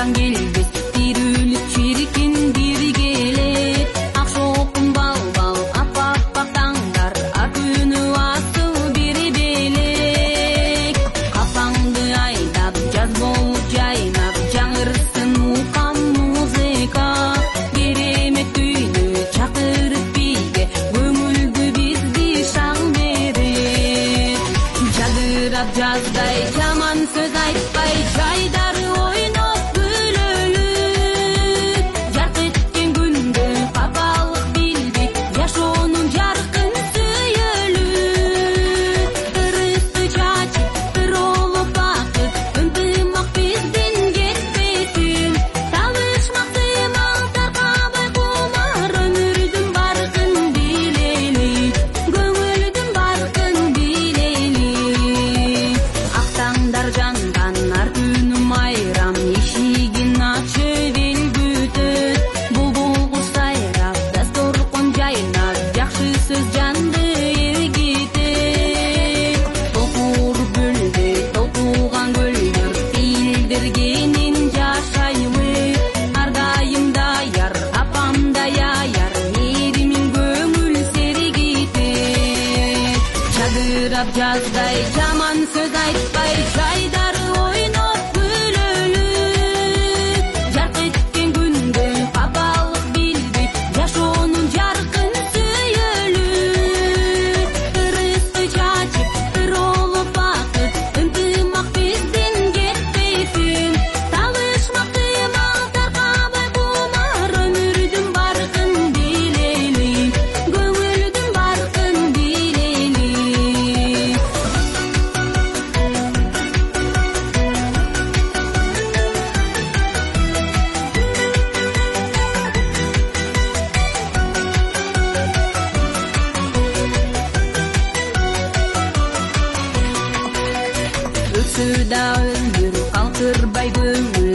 Артынан келбес тирүүлүк чиркин бир келет. Ак шоқын бал-бал аппақ таңдар, ар күнү асыл бир белек. Капаңды айдап жаз болуп жайнап, жаңырсын укам музыка. Керемет күйдү чакырып бийге, көңүлдү бизди шаң берет. Жадырап жаздай жаман сөз айтпай, жайдары ойноп күлөлүп. Жарк эткен күндө капалык билбей, жашоонун жаркын сүйөлүп. Ырысты чачып бир олуп бакыт, ынтымак бизден кетпесин. Табышмак сыймал таркабай кумар, өмүрдүн баркын билели, көңүлдүн баркын билели. Ак таңдар жанган ар күнү майрам, ишигин ачып эл күтөт. Булбул куш сайрап, дасторкон жайнап, жакшы сөз жанды эргитет. Толкур гүлдө толкуган көлдөр, сейилдиргенин жашайбы. Ар дайым даяр, апам даяр, мээримин көңүл сергитет. Жадырап жаздай жаман сөз айтпай, жайдары ойноп күлөлүп. Жарк эткен күндө капалык билбей, жашоонун жаркын сүйөлүп. Ырысты чачып бир олуп бакыт, ынтымак бизден кетпесин. Табышмак сыймал таркабай кумар, өмүрдүн баркын билели, көңүлдүн баркын билели. Өксү да өмүр, калтырбай көңүл,